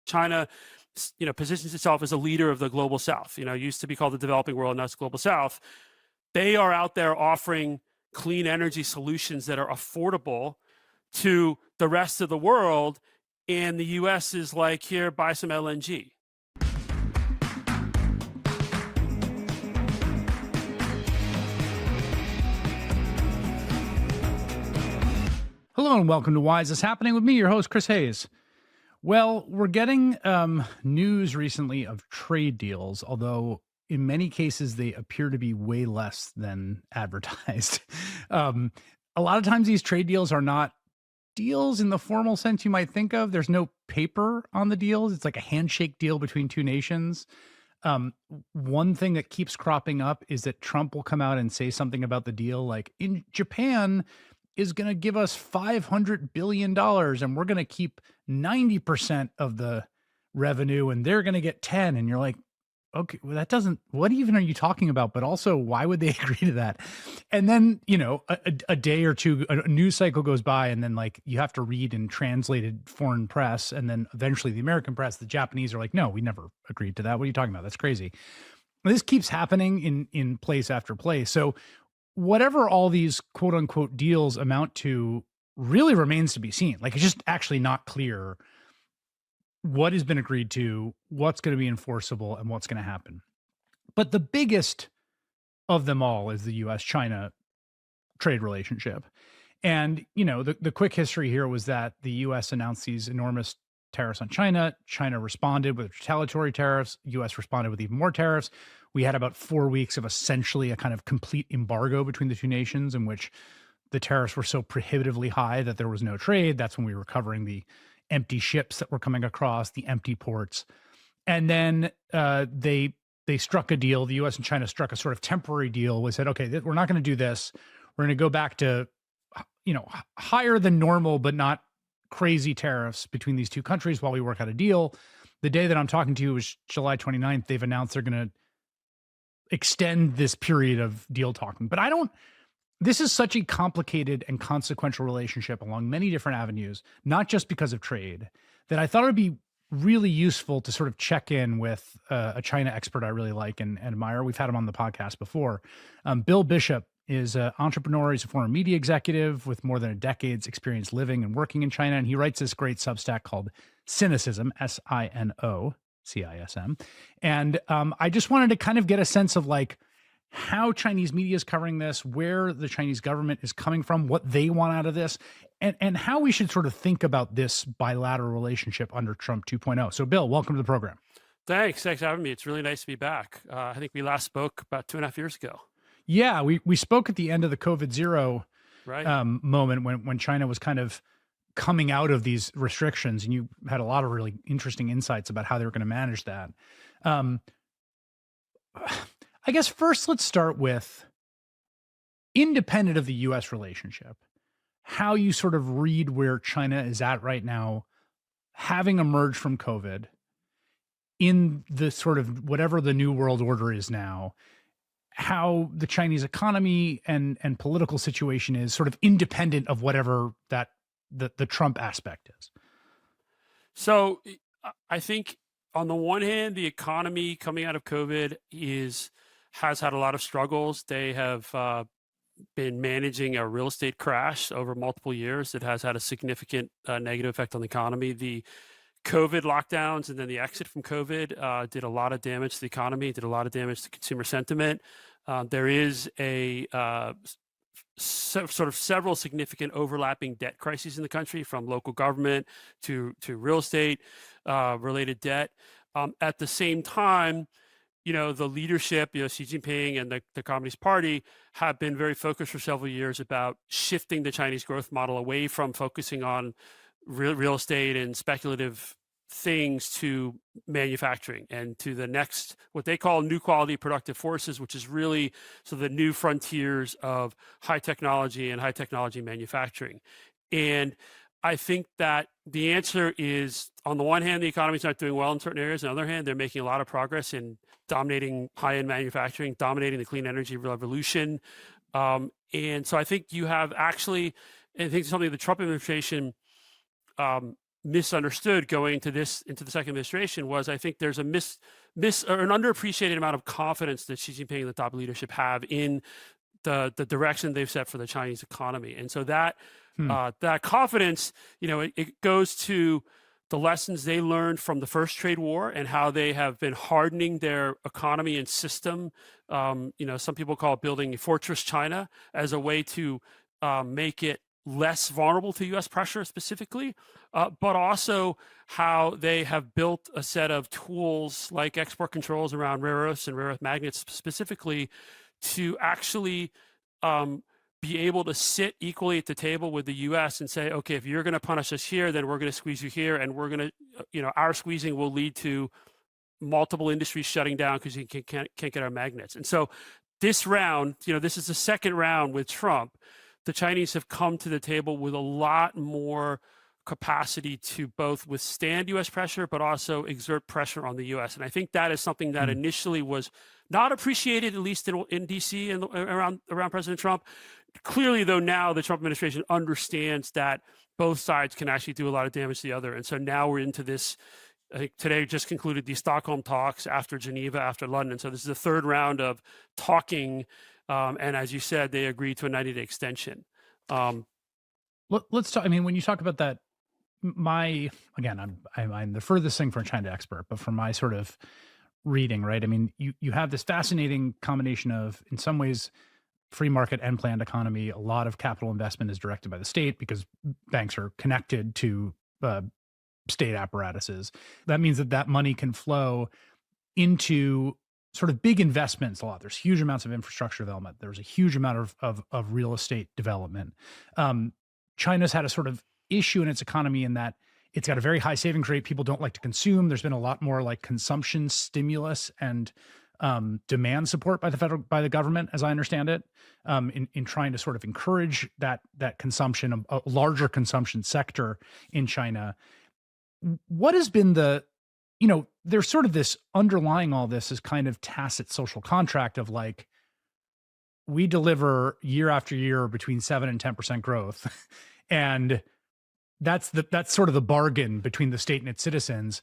China, positions itself as a leader of the global South. It used to be called the developing world, now it's global South. They are out there offering clean energy solutions that are affordable to the rest of the world. And the US is like, here, buy some LNG. Hello and welcome to Why Is This Happening with me, your host, Chris Hayes. Well, we're getting news recently of trade deals, although in many cases they appear to be way less than advertised. A lot of times these trade deals are not deals in the formal sense you might think of. There's no paper on the deals. It's like a handshake deal between two nations. One thing that keeps cropping up is that Trump will come out and say something about the deal like, in Japan is going to give us $500 billion and we're going to keep 90% of the revenue and they're going to get 10. And you're like, okay, well, that doesn't, what even are you talking about? But also, why would they agree to that? And then, a day or two, a news cycle goes by and then like you have to read in translated foreign press. And then eventually the American press, the Japanese are like, no, we never agreed to that. What are you talking about? That's crazy. This keeps happening in place after place. So whatever all these quote unquote deals amount to really remains to be seen. Like, it's just actually not clear what has been agreed to, what's going to be enforceable, and what's going to happen. But the biggest of them all is the US-China trade relationship. And, the quick history here was that the US announced these enormous tariffs on China. China responded with retaliatory tariffs. US responded with even more tariffs. We had about 4 weeks of essentially a kind of complete embargo between the two nations in which the tariffs were so prohibitively high that there was no trade. That's when we were covering the empty ships that were coming across, the empty ports. And then they struck a deal. The US and China struck a sort of temporary deal. We said, okay, we're not going to do this. We're going to go back to, higher than normal, but not crazy tariffs between these two countries while we work out a deal. The day that I'm talking to you is July 29th. They've announced they're going to extend this period of deal talking. But this is such a complicated and consequential relationship along many different avenues, not just because of trade, that I thought it would be really useful to sort of check in with a China expert I really like and admire. We've had him on the podcast before. Bill Bishop is an entrepreneur. He's a former media executive with more than a decade's experience living and working in China. And he writes this great Substack called Sinocism, SINOCISM. And I just wanted to kind of get a sense of like how Chinese media is covering this, where the Chinese government is coming from, what they want out of this, and how we should sort of think about this bilateral relationship under Trump 2.0. So Bill, welcome to the program. Thanks for having me. It's really nice to be back. I think we last spoke about 2.5 years ago. Yeah, we spoke at the end of the COVID zero right. Moment when China was kind of coming out of these restrictions, and you had a lot of really interesting insights about how they were going to manage that. I guess first let's start with, independent of the US relationship, how you sort of read where China is at right now, having emerged from COVID in the sort of whatever the new world order is now, how the Chinese economy and political situation is sort of independent of whatever that the Trump aspect is. So I think on the one hand, the economy coming out of COVID has had a lot of struggles. They have been managing a real estate crash over multiple years. It has had a significant negative effect on the economy. The COVID lockdowns and then the exit from COVID did a lot of damage to the economy, did a lot of damage to consumer sentiment. There is a sort of several significant overlapping debt crises in the country, from local government to real estate related debt. At the same time, the leadership, Xi Jinping and the Communist Party have been very focused for several years about shifting the Chinese growth model away from focusing on real estate and speculative things to manufacturing and to the next, what they call new quality productive forces, which is really the new frontiers of high technology and high technology manufacturing. And I think that the answer is, on the one hand, the economy is not doing well in certain areas. On the other hand, they're making a lot of progress in dominating high-end manufacturing, dominating the clean energy revolution. And so I think you have actually, I think something the Trump administration misunderstood going into the second administration was I think there's a or an underappreciated amount of confidence that Xi Jinping and the top leadership have in the direction they've set for the Chinese economy. And so that that confidence, it goes to the lessons they learned from the first trade war and how they have been hardening their economy and system. Some people call it building a fortress China as a way to make it less vulnerable to U.S. pressure specifically, but also how they have built a set of tools like export controls around rare earths and rare earth magnets specifically to actually be able to sit equally at the table with the U.S. and say, okay, if you're going to punish us here, then we're going to squeeze you here, and we're going to, our squeezing will lead to multiple industries shutting down because you can't get our magnets. And so this round, this is the second round with Trump. The Chinese have come to the table with a lot more capacity to both withstand U.S. pressure, but also exert pressure on the U.S. And I think that is something that initially was not appreciated, at least in D.C. and around President Trump. Clearly, though, now the Trump administration understands that both sides can actually do a lot of damage to the other. And so now we're into this. I think today just concluded the Stockholm talks after Geneva, after London. So this is the third round of talking. And as you said, they agreed to a 90-day extension. Let's talk. I mean, when you talk about that, I'm the furthest thing from a China expert, but from my sort of reading, right? I mean, you have this fascinating combination of, in some ways, free market and planned economy. A lot of capital investment is directed by the state because banks are connected to state apparatuses. That means that money can flow into sort of big investments a lot. There's huge amounts of infrastructure development. There's a huge amount of real estate development. China's had a sort of issue in its economy in that it's got a very high savings rate. People don't like to consume. There's been a lot more like consumption stimulus and demand support by the government, as I understand it, in trying to sort of encourage that consumption, a larger consumption sector in China. What has been there's sort of this underlying all this is kind of tacit social contract of like, we deliver year after year between 7 and 10% growth. And that's sort of the bargain between the state and its citizens.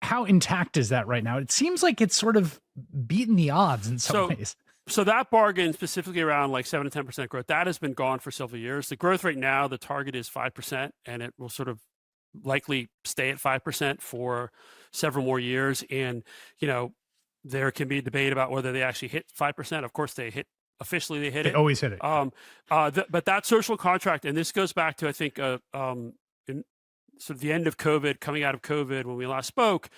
How intact is that right now? It seems like it's sort of beaten the odds in some ways. So that bargain specifically around like 7 to 10% growth, that has been gone for several years. The growth rate now, the target is 5%, and it will sort of likely stay at 5% for several more years. And, there can be a debate about whether they actually hit 5%. Of course, they hit it. They always hit it. But that social contract, and this goes back to, I think, in sort of the end of COVID, coming out of COVID when we last spoke,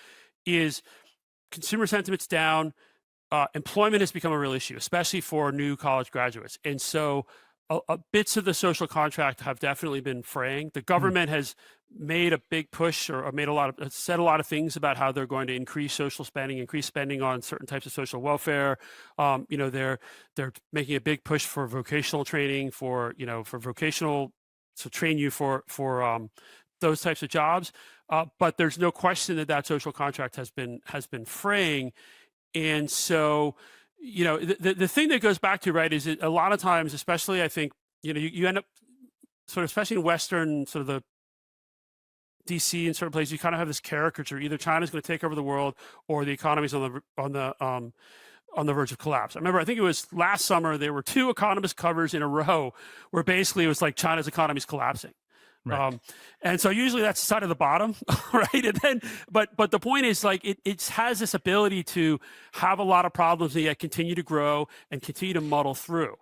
is consumer sentiment's down. Employment has become a real issue, especially for new college graduates. And so bits of the social contract have definitely been fraying. The government has made a big push or said a lot of things about how they're going to increase social spending, increase spending on certain types of social welfare. They're making a big push for vocational training, for vocational, to train you for those types of jobs. But there's no question that social contract has been fraying. And so, the thing that goes back to, right, is a lot of times, especially I think, you end up sort of, especially in Western, sort of the DC and certain places, you kind of have this caricature: either China's going to take over the world or the economy's on the verge of collapse. I think it was last summer, there were 2 Economist covers in a row where basically it was like China's economy is collapsing. Right. And so usually that's the side of the bottom, right? And then, but the point is, like, it has this ability to have a lot of problems and yet continue to grow and continue to muddle through.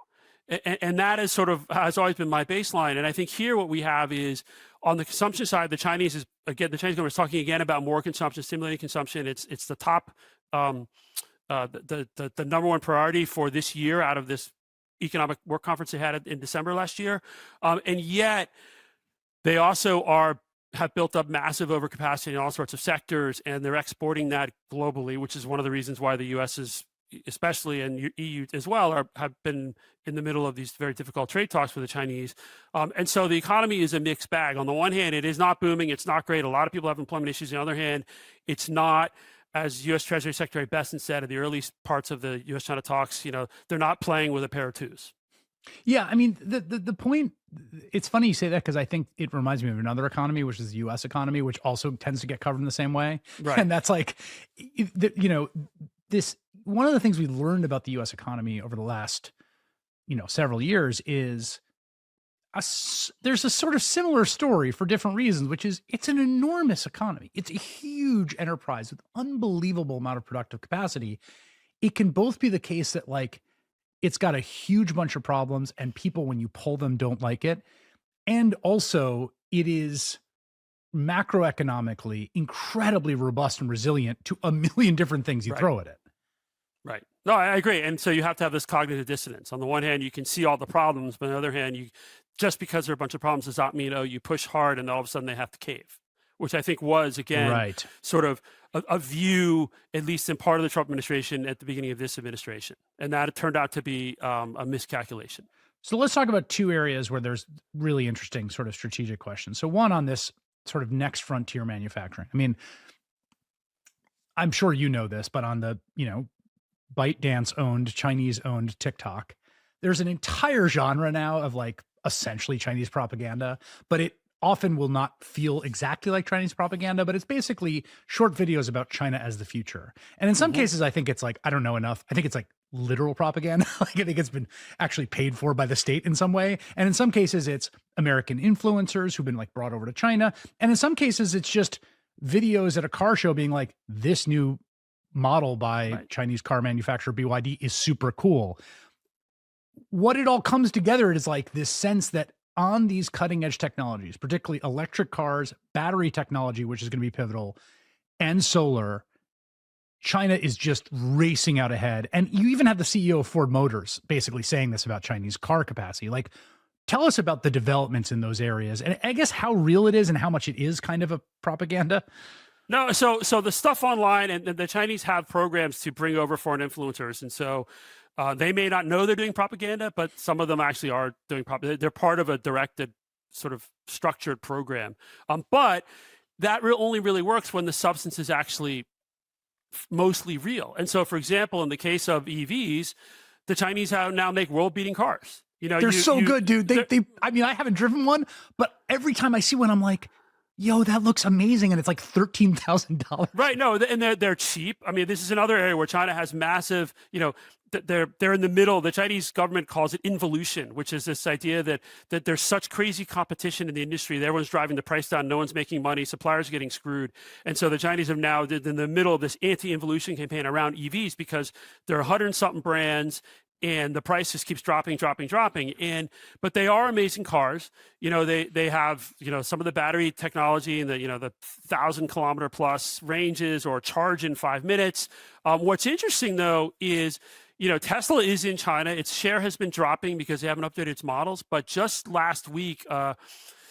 And that is sort of has always been my baseline. And I think here what we have is, on the consumption side, the Chinese government is talking again about more consumption, stimulating consumption. It's the top, the number one priority for this year out of this economic work conference they had in December last year. And yet they also have built up massive overcapacity in all sorts of sectors, and they're exporting that globally, which is one of the reasons why the U.S. is, especially, and EU as well, have been in the middle of these very difficult trade talks with the Chinese. And so the economy is a mixed bag. On the one hand, it is not booming. It's not great. A lot of people have employment issues. On the other hand, it's not, as U.S. Treasury Secretary Bessent said in the early parts of the U.S.-China talks, they're not playing with a pair of twos. Yeah, I mean, the point. It's funny you say that because I think it reminds me of another economy, which is the U.S. economy, which also tends to get covered in the same way. Right. And that's like, this one of the things we learned about the U.S. economy over the last several years is there's a sort of similar story for different reasons, which is it's an enormous economy. It's a huge enterprise with unbelievable amount of productive capacity. It can both be the case that like it's got a huge bunch of problems and people, when you pull them, don't like it. And also, it is macroeconomically incredibly robust and resilient to a million different things you Right. throw at it. Right. No, I agree. And so you have to have this cognitive dissonance. On the one hand, you can see all the problems, but on the other hand, you just because there are a bunch of problems does not mean, oh, you push hard and all of a sudden they have to cave, which I think was, again, Right. sort of a view, at least in part of the Trump administration at the beginning of this administration. And that turned out to be a miscalculation. So let's talk about two areas where there's really interesting sort of strategic questions. So one on this sort of next frontier manufacturing. I mean, I'm sure you know this, but on the, ByteDance owned, Chinese owned TikTok, there's an entire genre now of like essentially Chinese propaganda, but it often will not feel exactly like Chinese propaganda, but it's basically short videos about China as the future. And in some cases, I think it's like, I don't know enough. I think it's like literal propaganda. Like I think it's been actually paid for by the state in some way. And in some cases, it's American influencers who've been like brought over to China. And in some cases, it's just videos at a car show being like, this new model by Chinese car manufacturer BYD is super cool. What it all comes together is like this sense that on these cutting edge technologies, particularly electric cars, battery technology, which is going to be pivotal, and solar, China is just racing out ahead. And you even have the CEO of Ford Motors basically saying this about Chinese car capacity. Like, tell us about the developments in those areas and I guess how real it is and how much it is kind of a propaganda. No, so the stuff online, and the Chinese have programs to bring over foreign influencers, and so they may not know they're doing propaganda, but some of them actually are doing propaganda. They're part of a directed, sort of structured program. But that only really works when the substance is actually mostly real. And so, for example, in the case of EVs, the Chinese now make world-beating cars. They're so good, dude. They I mean, I haven't driven one, but every time I see one, I'm like, yo, that looks amazing. And it's like $13,000. Right. No, and they're cheap. I mean, this is another area where China has massive, they're in the middle. The Chinese government calls it involution, which is this idea that there's such crazy competition in the industry that everyone's driving the price down, no one's making money, suppliers are getting screwed. And so the Chinese have now in the middle of this anti-involution campaign around EVs because there are 100-something brands and the price just keeps dropping. But they are amazing cars. They have, some of the battery technology and the 1,000-kilometer plus ranges or charge in 5 minutes. What's interesting though is, Tesla is in China. Its share has been dropping because they haven't updated its models. But just last week,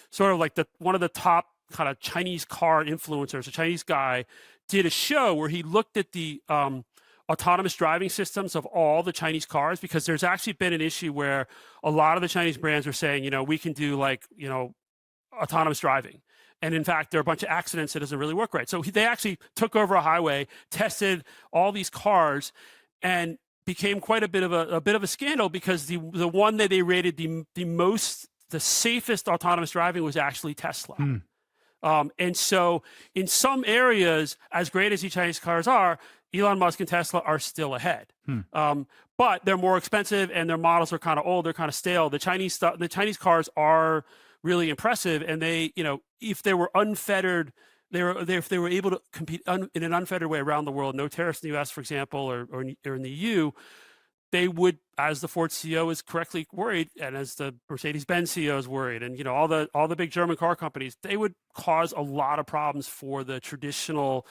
sort of like one of the top kind of Chinese car influencers, a Chinese guy, did a show where he looked at the autonomous driving systems of all the Chinese cars, because there's actually been an issue where a lot of the Chinese brands are saying, we can do autonomous driving. And in fact, there are a bunch of accidents that doesn't really work right. So they actually took over a highway, tested all these cars, and became quite a bit of a scandal because the one that they rated the safest autonomous driving was actually Tesla. And so in some areas, as great as these Chinese cars are, Elon Musk and Tesla are still ahead. But they're more expensive and their models are kind of old, they're kind of stale. The Chinese cars are really impressive, and they, if they were unfettered, if they were able to compete in an unfettered way around the world, no tariffs in the US, for example, or in the EU, they would, as the Ford CEO is correctly worried, and as the Mercedes-Benz CEO is worried, and all the big German car companies, they would cause a lot of problems for the traditional,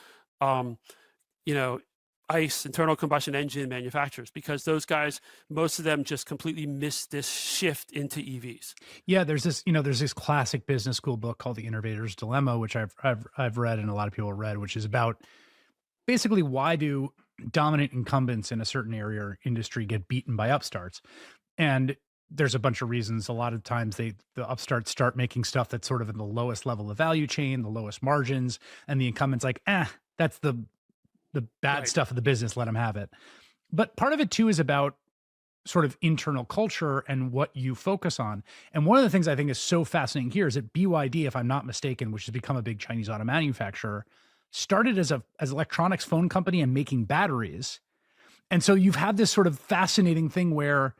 ICE, internal combustion engine manufacturers, because those guys, most of them just completely missed this shift into EVs. Yeah, there's this classic business school book called The Innovator's Dilemma, which I've read and a lot of people have read, which is about basically why do dominant incumbents in a certain area or industry get beaten by upstarts. And there's a bunch of reasons. A lot of times the upstarts start making stuff that's sort of in the lowest level of value chain, the lowest margins, and the incumbent's like, that's the bad stuff of the business, let them have it. But part of it too is about sort of internal culture and what you focus on. And one of the things I think is so fascinating here is that BYD, if I'm not mistaken, which has become a big Chinese auto manufacturer, started as as electronics phone company and making batteries. And so you've had this sort of fascinating thing where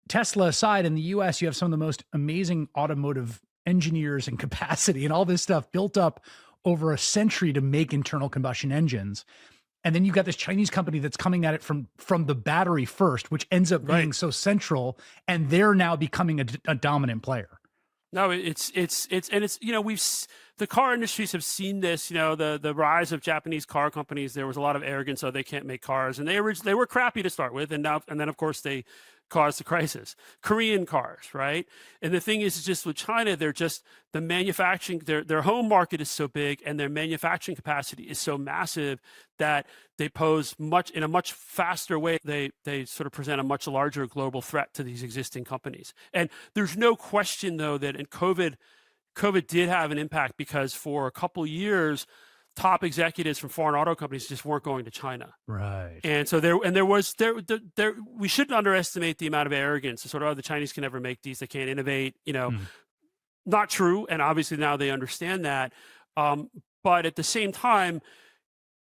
Tesla aside, in the US, you have some of the most amazing automotive engineers and capacity and all this stuff built up over a century to make internal combustion engines. And then you've got this Chinese company that's coming at it from the battery first, which ends up being so central, and they're now becoming a dominant player. No, it's the car industries have seen this, the rise of Japanese car companies. There was a lot of arrogance, so they can't make cars, and they were crappy to start with, and then of course they caused the crisis. Korean cars, right? And the thing is just with China, they're just the manufacturing, their home market is so big and their manufacturing capacity is so massive that they pose in a much faster way. They sort of present a much larger global threat to these existing companies. And there's no question though that in COVID did have an impact, because for a couple of years, top executives from foreign auto companies just weren't going to China. Right. And so we shouldn't underestimate the amount of arrogance. Sort of, the Chinese can never make these, they can't innovate, not true. And obviously now they understand that. But at the same time,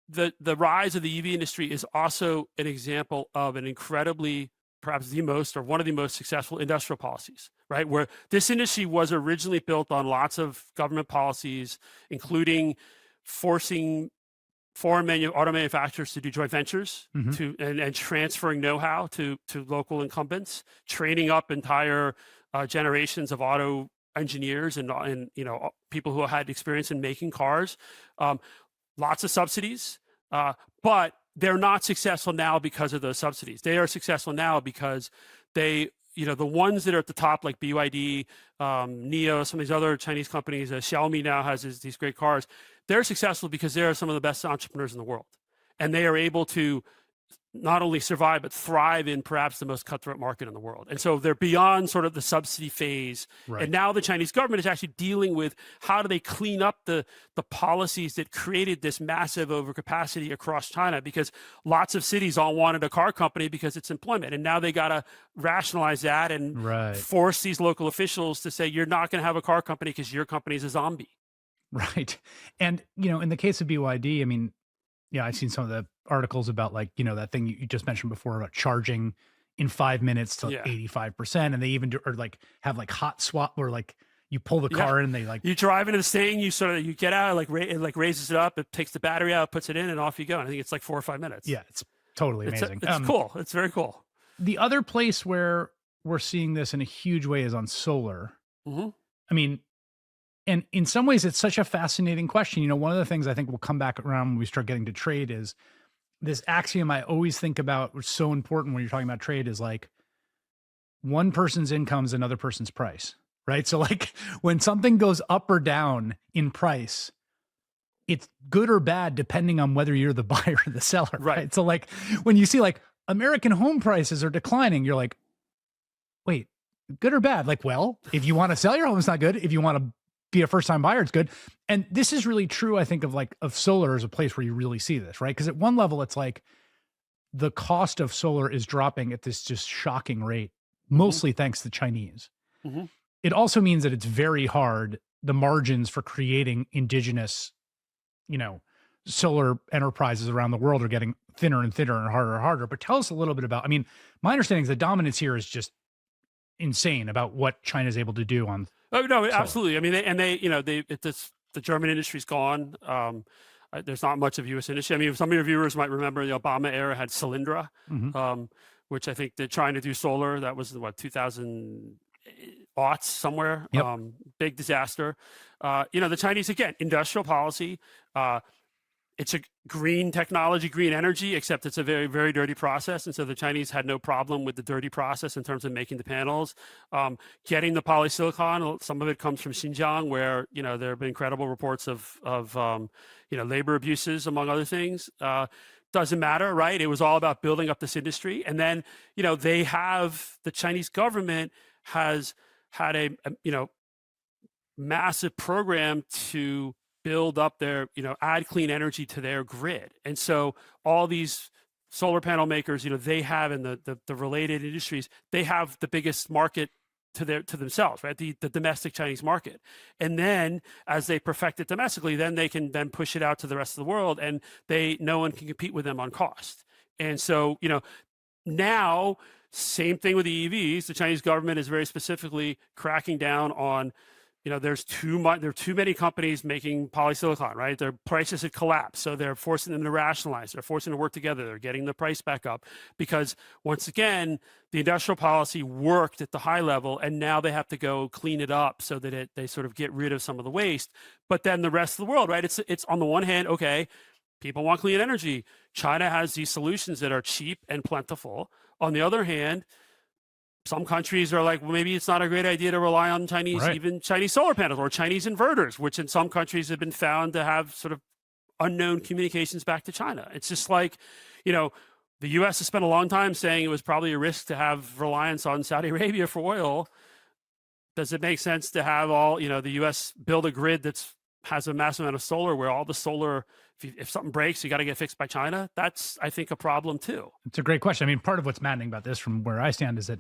the rise of the EV industry is also an example of an incredibly, perhaps the most, or one of the most successful industrial policies, right? Where this industry was originally built on lots of government policies, including forcing foreign auto manufacturers to do joint ventures, and transferring know-how to local incumbents, training up entire generations of auto engineers and people who had experience in making cars. Lots of subsidies, but they're not successful now because of those subsidies. They are successful now because the ones that are at the top, like BYD, NIO, some of these other Chinese companies, Xiaomi now has these great cars. They're successful because they are some of the best entrepreneurs in the world. And they are able to not only survive, but thrive in perhaps the most cutthroat market in the world. And so they're beyond sort of the subsidy phase. Right. And now the Chinese government is actually dealing with how do they clean up the policies that created this massive overcapacity across China, because lots of cities all wanted a car company because it's employment. And now they got to rationalize that and force these local officials to say, you're not going to have a car company because your company is a zombie. Right. And, in the case of BYD, I mean, yeah, I've seen some of the articles about that thing you just mentioned before about charging in 5 minutes to 85%. And they even have hot swap where you pull the car in and they you drive into the thing, you get out, it raises it up, it takes the battery out, puts it in, and off you go. And I think it's 4 or 5 minutes. Yeah, it's totally amazing. It's cool. It's very cool. The other place where we're seeing this in a huge way is on solar. Mm-hmm. I mean, and in some ways, it's such a fascinating question. One of the things I think will come back around when we start getting to trade is this axiom I always think about, which is so important when you're talking about trade, is one person's income is another person's price, right? So when something goes up or down in price, it's good or bad depending on whether you're the buyer or the seller, right? So when you see American home prices are declining, you're like, wait, good or bad? Well, if you want to sell your home, it's not good. If you want to be a first-time buyer, it's good. And this is really true, I think, of solar as a place where you really see this, right? Because at one level, it's the cost of solar is dropping at this just shocking rate, mostly thanks to the Chinese. Mm-hmm. It also means that it's very hard. The margins for creating indigenous, solar enterprises around the world are getting thinner and thinner and harder. But tell us a little bit about, my understanding is the dominance here is just insane about what China is able to do on. Oh no, absolutely. I mean, the German industry's gone. There's not much of U.S. industry. I mean, some of your viewers might remember the Obama era had Solyndra, which I think they're trying to do solar. That was 2000 aughts somewhere. Yep. Big disaster. The Chinese, again, industrial policy. It's a green technology, green energy, except it's a very, very dirty process. And so the Chinese had no problem with the dirty process in terms of making the panels. Getting the polysilicon, some of it comes from Xinjiang, where, there have been credible reports of labor abuses, among other things. Doesn't matter, right? It was all about building up this industry. And then, the Chinese government has had a massive program to build up their, add clean energy to their grid. And so all these solar panel makers, they have in the related industries, they have the biggest market to themselves, right? The domestic Chinese market. And then as they perfect it domestically, then they can then push it out to the rest of the world, and no one can compete with them on cost. And so, now same thing with the EVs. The Chinese government is very specifically cracking down on, there are too many companies making polysilicon, right? Their prices had collapsed. So they're forcing them to rationalize. They're forcing them to work together. They're getting the price back up because once again, the industrial policy worked at the high level, and now they have to go clean it up so that they sort of get rid of some of the waste. But then the rest of the world, right? It's on the one hand, okay, people want clean energy. China has these solutions that are cheap and plentiful. On the other hand, some countries are like, well, maybe it's not a great idea to rely on even Chinese solar panels or Chinese inverters, which in some countries have been found to have sort of unknown communications back to China. It's just like, the U.S. has spent a long time saying it was probably a risk to have reliance on Saudi Arabia for oil. Does it make sense to have the U.S. build a grid has a massive amount of solar where all the solar, if something breaks, you got to get fixed by China? That's, I think, a problem too. It's a great question. I mean, part of what's maddening about this from where I stand is that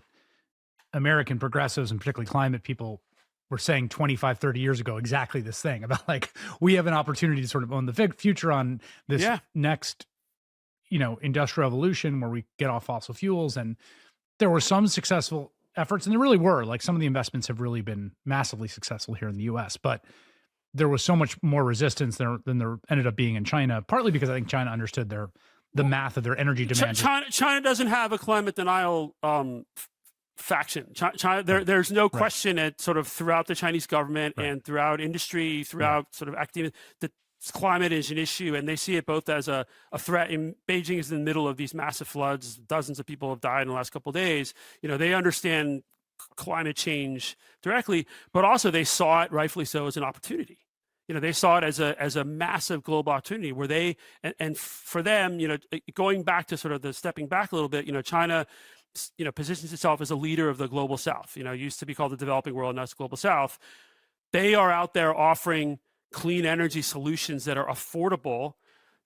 American progressives and particularly climate people were saying 25, 30 years ago exactly this thing about like, we have an opportunity to sort of own the future on this next, industrial revolution where we get off fossil fuels. And there were some successful efforts, and there really were. Like, some of the investments have really been massively successful here in the US, but there was so much more resistance than there ended up being in China, partly because I think China understood the math of their energy demand. China doesn't have a climate denial faction. China, there's no question that sort of throughout the Chinese government and throughout industry, throughout sort of academia, that climate is an issue, and they see it both as a threat. In Beijing is in the middle of these massive floods. Dozens of people have died in the last couple of days. They understand climate change directly, but also they saw it, rightfully so, as an opportunity. They saw it as a massive global opportunity where and for them, going back to sort of the stepping back a little bit, China, positions itself as a leader of the global South. Used to be called the developing world, now it's global South. They are out there offering clean energy solutions that are affordable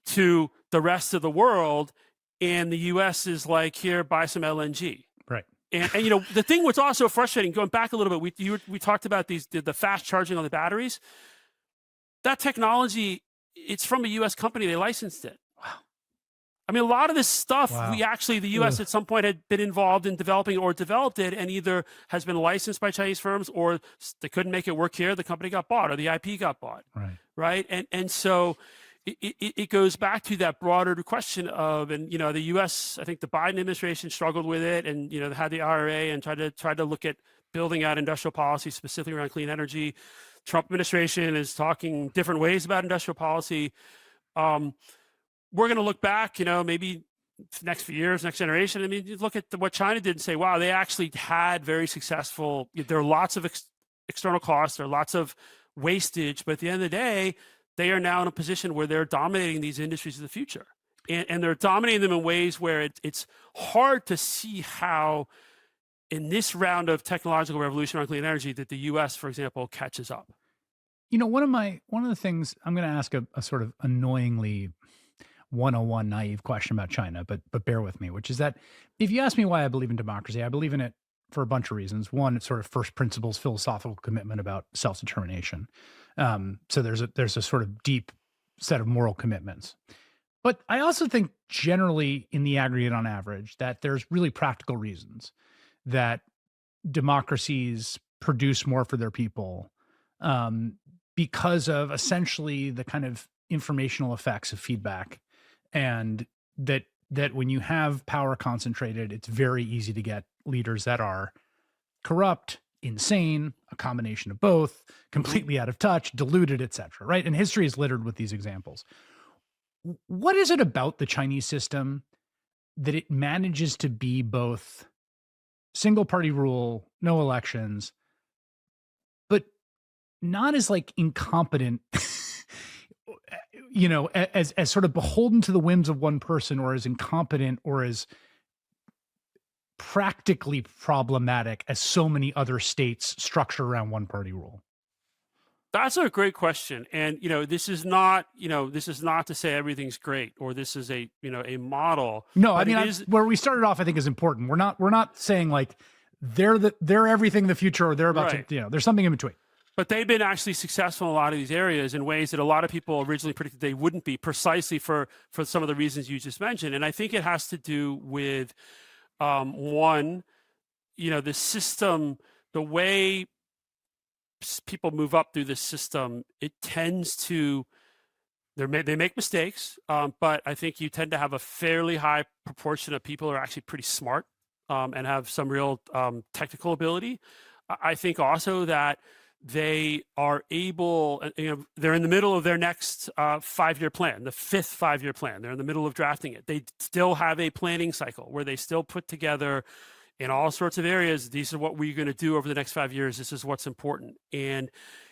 to the rest of the world, and the U.S. is like, here, buy some LNG. Right. And the thing what's also frustrating, going back a little bit, we talked about the fast charging on the batteries. That technology, it's from a U.S. company. They licensed it. Wow. I mean, a lot of this stuff, the U.S. at some point had been involved in developing or developed it, and either has been licensed by Chinese firms, or they couldn't make it work here. The company got bought, or the IP got bought. Right. And so it goes back to that broader question of, and the U.S. I think the Biden administration struggled with it, and had the IRA and tried to look at building out industrial policy specifically around clean energy. Trump administration is talking different ways about industrial policy. We're going to look back, maybe next few years, next generation. I mean, you look at what China did and say, wow, they actually had very successful. There are lots of external costs, there are lots of wastage, but at the end of the day, they are now in a position where they're dominating these industries of the future, and they're dominating them in ways where it's hard to see how, in this round of technological revolution on clean energy, that the U.S., for example, catches up. One of the things I'm going to ask a sort of annoyingly 101 naive question about China, but bear with me, which is that if you ask me why I believe in democracy, I believe in it for a bunch of reasons. One, it's sort of first principles philosophical commitment about self-determination. So there's a sort of deep set of moral commitments. But I also think generally in the aggregate on average that there's really practical reasons that democracies produce more for their people because of essentially the kind of informational effects of feedback, and that when you have power concentrated, it's very easy to get leaders that are corrupt, insane, a combination of both, completely out of touch, deluded, etc. Right? And history is littered with these examples. What is it about the Chinese system that it manages to be both single party rule, no elections, but not as like incompetent, as sort of beholden to the whims of one person, or as incompetent or as practically problematic as so many other states structure around one party rule? That's a great question. And, this is not to say everything's great or this is a model. No, I but mean, it is, where we started off, I think is important. We're not saying like they're everything in the future or they're about right. to, there's something in between. But they've been actually successful in a lot of these areas in ways that a lot of people originally predicted they wouldn't be, precisely for some of the reasons you just mentioned. And I think it has to do with one, the system, the way people move up through this system, it tends to they make mistakes, but I think you tend to have a fairly high proportion of people who are actually pretty smart and have some real technical ability. I think also that they are able, they're in the middle of their next 5-year plan, the 5th 5-year plan. They're in the middle of drafting it. They still have a planning cycle where they still put together in all sorts of areas, these are what we're going to do over the next 5 years. This is what's important. And,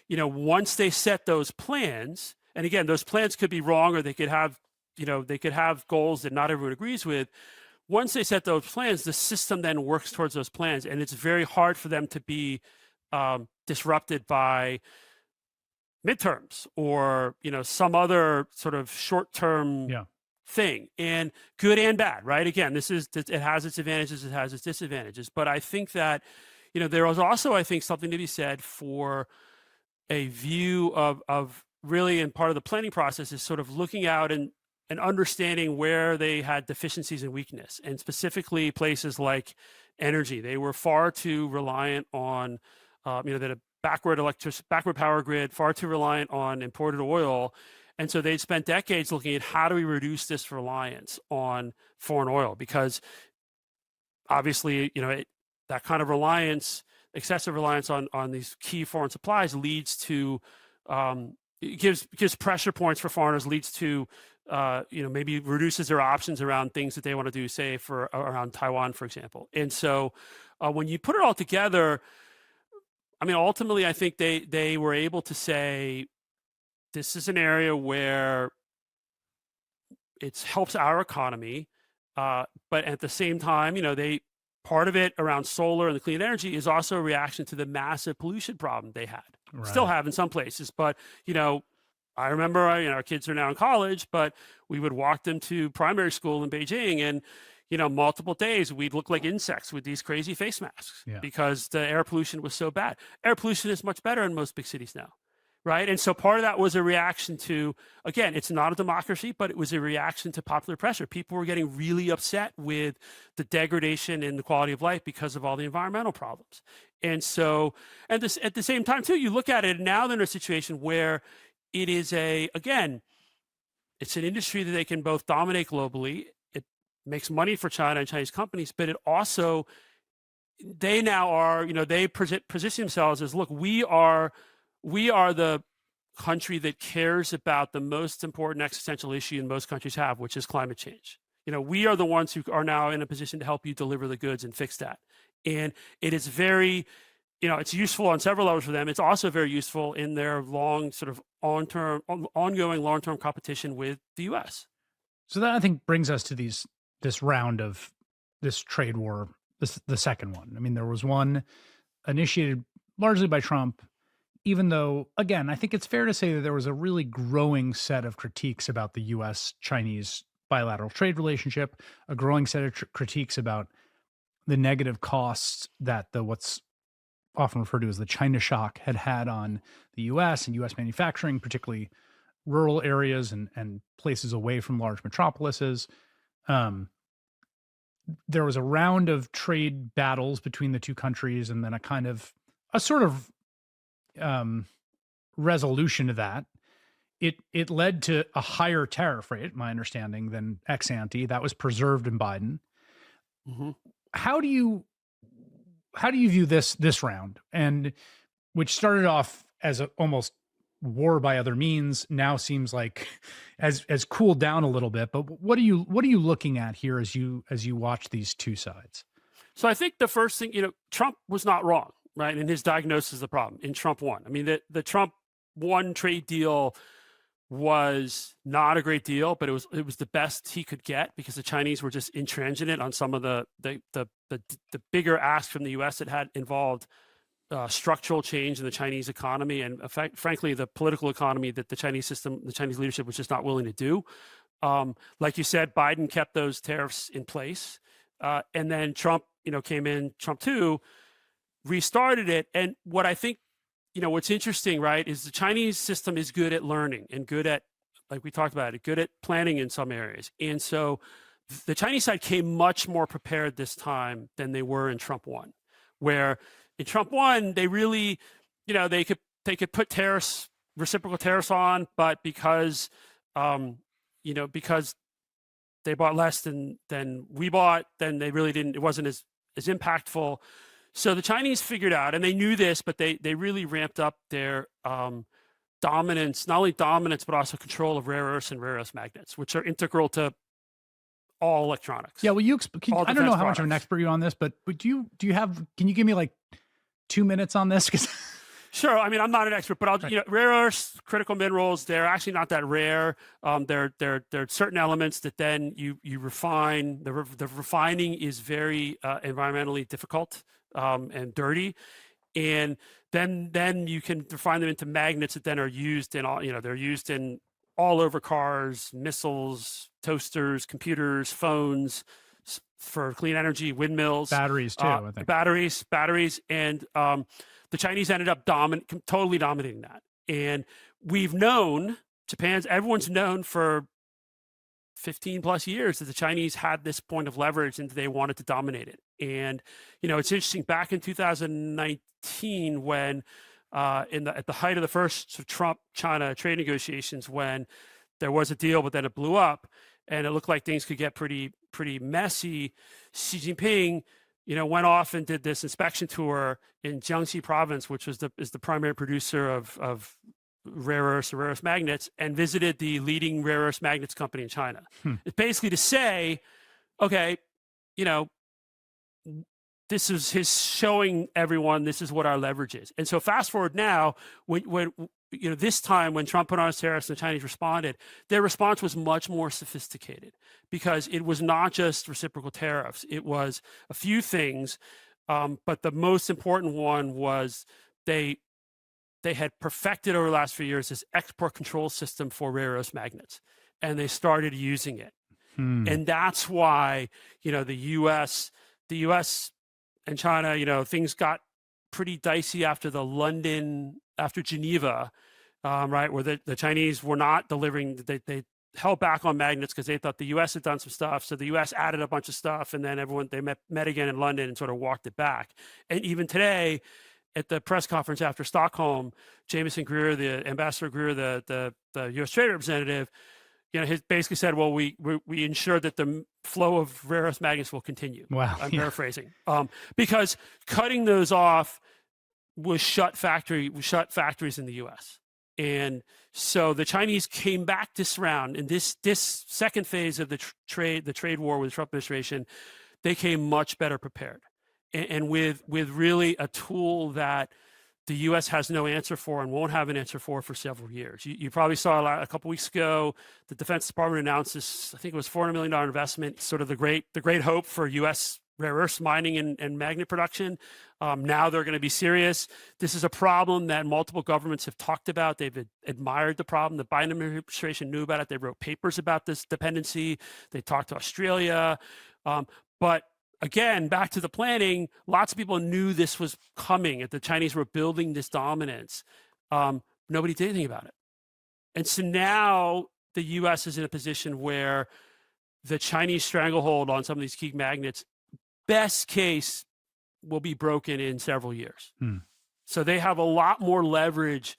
once they set those plans, and again, those plans could be wrong, or they could have, they could have goals that not everyone agrees with. Once they set those plans, the system then works towards those plans. And it's very hard for them to be disrupted by midterms or, some other sort of short-term thing, and good and bad, right? Again, it has its advantages, it has its disadvantages. But I think that, there is also, I think, something to be said for a view of really, and part of the planning process is sort of looking out and understanding where they had deficiencies and weakness, and specifically places like energy. They were far too reliant on, that a backward power grid, far too reliant on imported oil. And so they'd spent decades looking at how do we reduce this reliance on foreign oil, because obviously, that kind of reliance, excessive reliance on these key foreign supplies leads to, it gives pressure points for foreigners, leads to, maybe reduces their options around things that they want to do, say around Taiwan, for example. And so when you put it all together, I mean, ultimately, I think they were able to say, this is an area where it helps our economy, but at the same time, part of it around solar and the clean energy is also a reaction to the massive pollution problem they had, still have in some places. But, I remember, our kids are now in college, but we would walk them to primary school in Beijing, and, multiple days we'd look like insects with these crazy face masks because the air pollution was so bad. Air pollution is much better in most big cities now. Right. And so part of that was a reaction to, again, it's not a democracy, but it was a reaction to popular pressure. People were getting really upset with the degradation in the quality of life because of all the environmental problems. And so, and this, at the same time, too, you look at it, and now they're in a situation where it is again, it's an industry that they can both dominate globally. It makes money for China and Chinese companies, but it also, they now are, they position themselves as, look, we are the country that cares about the most important existential issue most countries have, which is climate change. We are the ones who are now in a position to help you deliver the goods and fix that. And it is very, it's useful on several levels for them. It's also very useful in their long sort of ongoing long-term competition with the U.S. So that, I think, brings us to this round of this trade war, the second one. I mean, there was one initiated largely by Trump, even though, again, I think it's fair to say that there was a really growing set of critiques about the U.S.-Chinese bilateral trade relationship, a growing set of critiques about the negative costs that what's often referred to as the China shock had on the U.S. and U.S. manufacturing, particularly rural areas and places away from large metropolises. There was a round of trade battles between the two countries, and then a sort of resolution to that. It led to a higher tariff rate, my understanding, than ex ante. That was preserved in Biden. Mm-hmm. How do you view this round, and which started off as almost war by other means, now seems like has cooled down a little bit? But what are you looking at here as you watch these two sides? So I think the first thing, Trump was not wrong, right, in his diagnosis of the problem. In Trump 1, I mean, the Trump 1 trade deal was not a great deal, but it was the best he could get because the Chinese were just intransigent on some of the bigger asks from the U.S. that had involved structural change in the Chinese economy and, frankly, the political economy that the Chinese leadership was just not willing to do. Like you said, Biden kept those tariffs in place, and then Trump, came in. Trump 2 restarted it. And what I think, what's interesting, right, is the Chinese system is good at learning and good at, like we talked about it, good at planning in some areas. And so the Chinese side came much more prepared this time than they were in Trump 1, where in Trump 1, they really, they could put reciprocal tariffs on, but because they bought less than we bought, then they really didn't. It wasn't as impactful. So the Chinese figured out, and they knew this, but they really ramped up their dominance, not only dominance, but also control of rare earths and rare earth magnets, which are integral to all electronics. Yeah, well, I don't know how much of an expert you are on this, but can you give me like 2 minutes on this? Sure. I mean, I'm not an expert, but rare earths, critical minerals, they're actually not that rare. They're certain elements that then you refine. The refining is very environmentally difficult and dirty. And then you can refine them into magnets that then are used in all, they're used in all over cars, missiles, toasters, computers, phones, for clean energy, windmills, batteries too. I think batteries, and the Chinese ended up totally dominating that. And we've known, everyone's known for 15 plus years that the Chinese had this point of leverage and they wanted to dominate it. And, it's interesting, back in 2019, when at the height of the first Trump-China trade negotiations, when there was a deal, but then it blew up and it looked like things could get pretty messy, Xi Jinping, went off and did this inspection tour in Jiangxi province, which is the primary producer of rare earths and rare earth magnets, and visited the leading rare earth magnets company in China. It's basically to say, okay, this is his showing everyone this is what our leverage is. And so fast forward now, when this time when Trump put on his tariffs and the Chinese responded, their response was much more sophisticated, because it was not just reciprocal tariffs. It was a few things, but the most important one was they had perfected over the last few years this export control system for rare earth magnets, and they started using it. And that's why, the U.S. and China, things got pretty dicey after Geneva, right, where the Chinese were not delivering. They held back on magnets because they thought the U.S. had done some stuff. So the U.S. added a bunch of stuff, and then they met again in London and sort of walked it back. And even today, at the press conference after Stockholm, Jameson Greer, the Ambassador Greer, the U.S. Trade Representative, he basically said, well, we ensure that the flow of rare earth magnets will continue. Wow. I'm paraphrasing. Because cutting those off was shut factories in the U.S. And so the Chinese came back this round, and this second phase of the trade war with the Trump administration, they came much better prepared, and with really a tool that the U.S. has no answer for and won't have an answer for several years. You probably saw a couple weeks ago, the Defense Department announced this, I think it was $400 million investment, sort of the great hope for U.S. rare earths mining and magnet production. Now they're going to be serious. This is a problem that multiple governments have talked about. They've admired the problem. The Biden administration knew about it. They wrote papers about this dependency. They talked to Australia. But again, back to the planning, lots of people knew this was coming, that the Chinese were building this dominance. Nobody did anything about it. And so now the U.S. is in a position where the Chinese stranglehold on some of these key magnets, best case, will be broken in several years. So they have a lot more leverage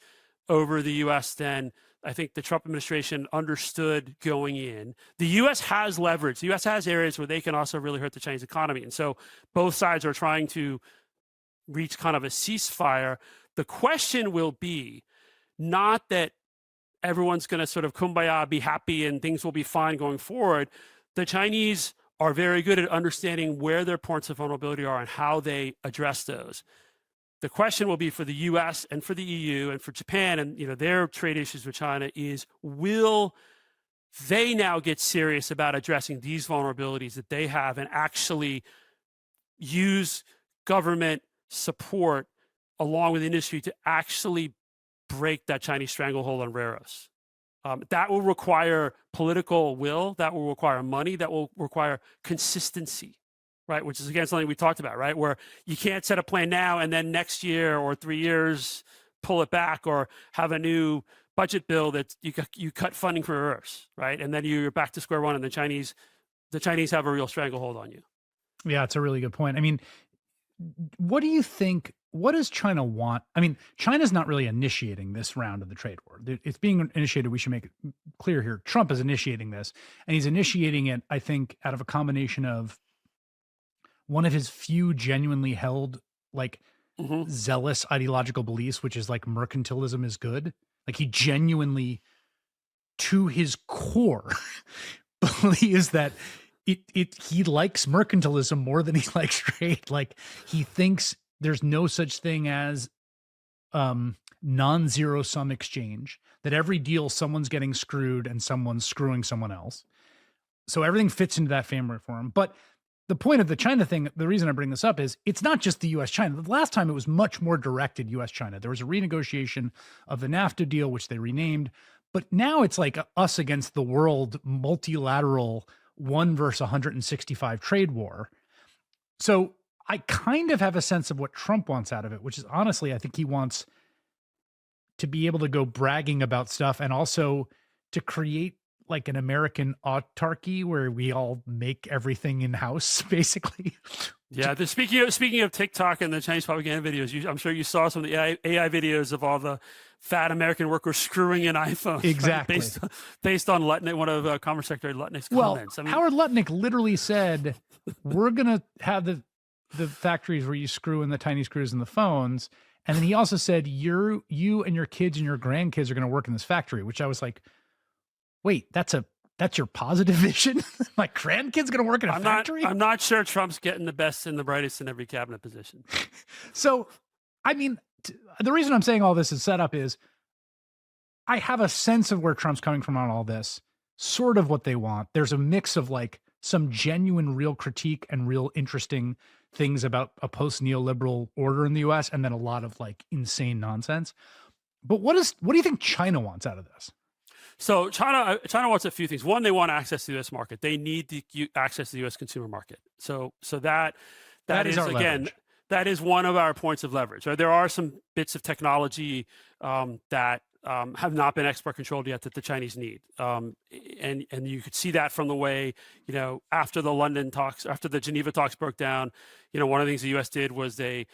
over the U.S. than I think the Trump administration understood going in. The U.S. has leverage. The U.S. has areas where they can also really hurt the Chinese economy. And so both sides are trying to reach kind of a ceasefire. The question will be not that everyone's going to sort of kumbaya, be happy, and things will be fine going forward. The Chinese are very good at understanding where their points of vulnerability are and how they address those. The question will be for the U.S. and for the EU and for Japan and their trade issues with China is, will they now get serious about addressing these vulnerabilities that they have and actually use government support along with industry, to actually break that Chinese stranglehold on rare earths. That will require political will, that will require money, that will require consistency, right? Which is, again, something we talked about, right? Where you can't set a plan now and then next year or 3 years pull it back, or have a new budget bill that you cut funding for rare earths, right? And then you're back to square one, and the Chinese have a real stranglehold on you. Yeah, it's a really good point. I mean, what do you think? What does China want? I mean, China's not really initiating this round of the trade war. It's being initiated. We should make it clear here. Trump is initiating this, and he's initiating it, I think, out of a combination of one of his few genuinely held, like, zealous ideological beliefs, which is like mercantilism is good. Like, he genuinely, to his core, believes that he likes mercantilism more than he likes trade. Like, he thinks there's no such thing as non-zero sum exchange, that every deal someone's getting screwed and someone's screwing someone else. So everything fits into that framework for him. But the point of the China thing, the reason I bring this up is it's not just the US-China. The last time it was much more directed US-China. There was a renegotiation of the NAFTA deal, which they renamed. But now it's like us against the world, multilateral 1 versus 165 trade war. So I kind of have a sense of what Trump wants out of it, which is, honestly, I think he wants to be able to go bragging about stuff, and also to create like an American autarky where we all make everything in house, basically. Yeah. Speaking of TikTok and the Chinese propaganda videos, I'm sure you saw some of the AI videos of all the fat American workers screwing in iPhones. Exactly. Right? Based on Lutnick, one of Commerce Secretary Lutnick's comments. Well, Howard Lutnick literally said, we're going to have the factories where you screw in the tiny screws in the phones. And then he also said, you and your kids and your grandkids are going to work in this factory, which I was like, wait, that's your positive vision? My grandkid's going to work in a factory? I'm not sure Trump's getting the best and the brightest in every cabinet position. So, I mean, the reason I'm saying all this is set up is I have a sense of where Trump's coming from on all this, sort of what they want. There's a mix of like some genuine real critique and real interesting things about a post-neoliberal order in the US, and then a lot of like insane nonsense. But what do you think China wants out of this? So China wants a few things. One, they want access to the U.S. market. They need the access to the U.S. consumer market. So that is, again, leverage. That is one of our points of leverage. Right? There are some bits of technology that have not been export controlled yet that the Chinese need, and you could see that from the way, after the Geneva talks broke down, one of the things the U.S. did was they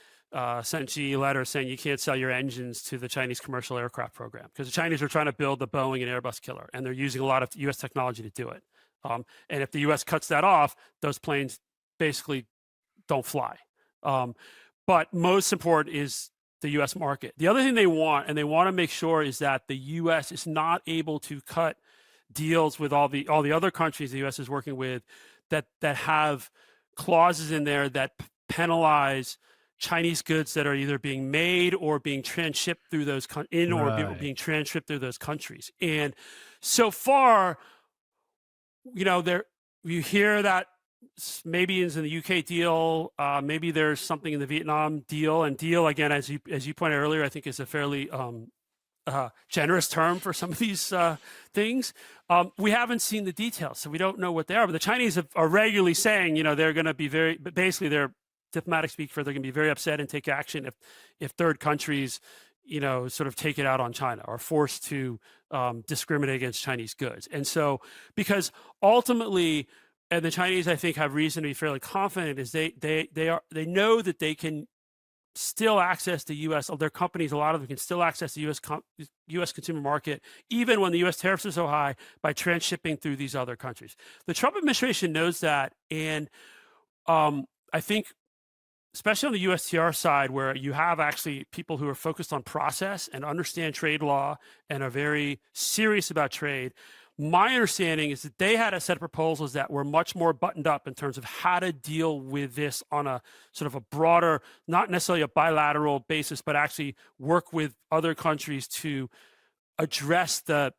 sent GE a letter saying you can't sell your engines to the Chinese commercial aircraft program, because the Chinese are trying to build the Boeing and Airbus killer, and they're using a lot of U.S. technology to do it. And if the U.S. cuts that off, those planes basically don't fly. But most important is the U.S. market. The other thing they want, and they want to make sure, is that the U.S. is not able to cut deals with all the other countries the U.S. is working with that have clauses in there that penalize Chinese goods that are either being made or being transshipped through those being transshipped through those countries. And so far, you hear that maybe is in the UK deal, maybe there's something in the Vietnam deal. And deal, again, as you pointed out earlier, I think is a fairly generous term for some of these things. We haven't seen the details, so we don't know what they are. But the Chinese are regularly saying, they're going to be basically they're diplomatic speak for, they're going to be very upset and take action if third countries, sort of take it out on China, or forced to discriminate against Chinese goods. And so, because ultimately, and the Chinese, I think, have reason to be fairly confident, is they know that they can still access the U.S. Their companies, a lot of them can still access the U.S. consumer market, even when the U.S. tariffs are so high, by transshipping through these other countries. The Trump administration knows that, and I think, especially on the USTR side, where you have actually people who are focused on process and understand trade law and are very serious about trade, my understanding is that they had a set of proposals that were much more buttoned up in terms of how to deal with this on a sort of a broader, not necessarily a bilateral basis, but actually work with other countries to address the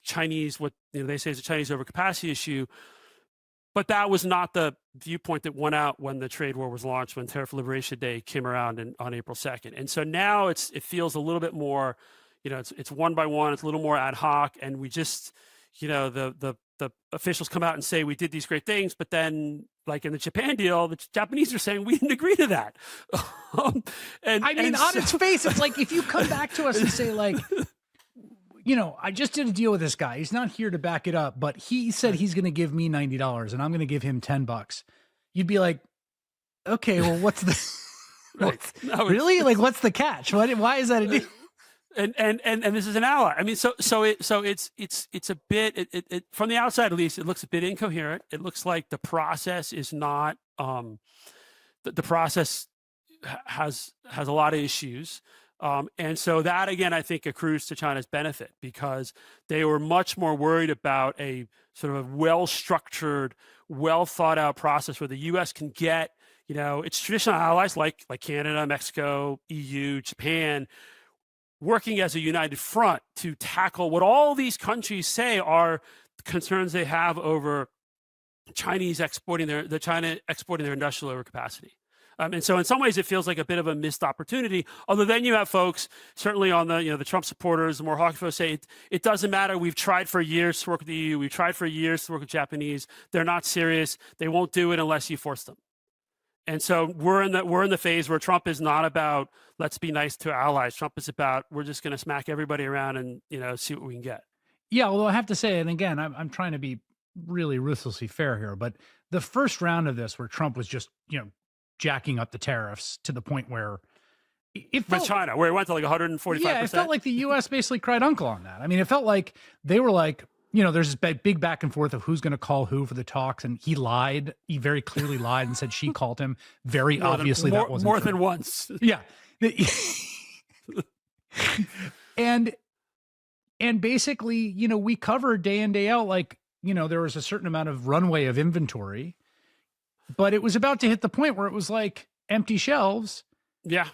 Chinese, what they say is the Chinese overcapacity issue, but that was not the viewpoint that went out when the trade war was launched, when Tariff Liberation Day came around on April 2nd. And so now it feels a little bit more, it's one by one, it's a little more ad hoc, and we just, the officials come out and say we did these great things, but then, like in the Japan deal, the Japanese are saying we didn't agree to that. On its face, it's like if you come back to us and say like, I just did a deal with this guy. He's not here to back it up, but he said he's going to give me $90 and I'm going to give him $10. You'd be like, okay, well, what's the really? Like, what's the catch? Why is that a deal? And this is an ally. I mean, so it's a bit, from the outside, at least, it looks a bit incoherent. It looks like the process is not, the process has a lot of issues. And so that, again, I think accrues to China's benefit, because they were much more worried about a sort of a well-structured, well-thought-out process where the U.S. can get, its traditional allies like Canada, Mexico, EU, Japan, working as a united front to tackle what all these countries say are concerns they have over China exporting their industrial overcapacity. And so in some ways, it feels like a bit of a missed opportunity. Although then you have folks, certainly on the Trump supporters, the more hawkish folks say, it doesn't matter. We've tried for years to work with the EU. We've tried for years to work with Japanese. They're not serious. They won't do it unless you force them. And so we're in the phase where Trump is not about let's be nice to our allies. Trump is about we're just going to smack everybody around and see what we can get. Yeah, although I have to say, and again, I'm trying to be really ruthlessly fair here, but the first round of this, where Trump was just jacking up the tariffs to the point where it felt, with China, where it went to like 145%. Yeah, it felt like the U.S. basically cried uncle on that. I mean, it felt like they were like, there's this big back and forth of who's going to call who for the talks, and he lied. He very clearly lied and said she called him. Very obviously, that wasn't more true. than once. Yeah, and basically, we covered day in day out, like there was a certain amount of runway of inventory. But it was about to hit the point where it was like empty shelves. Yeah.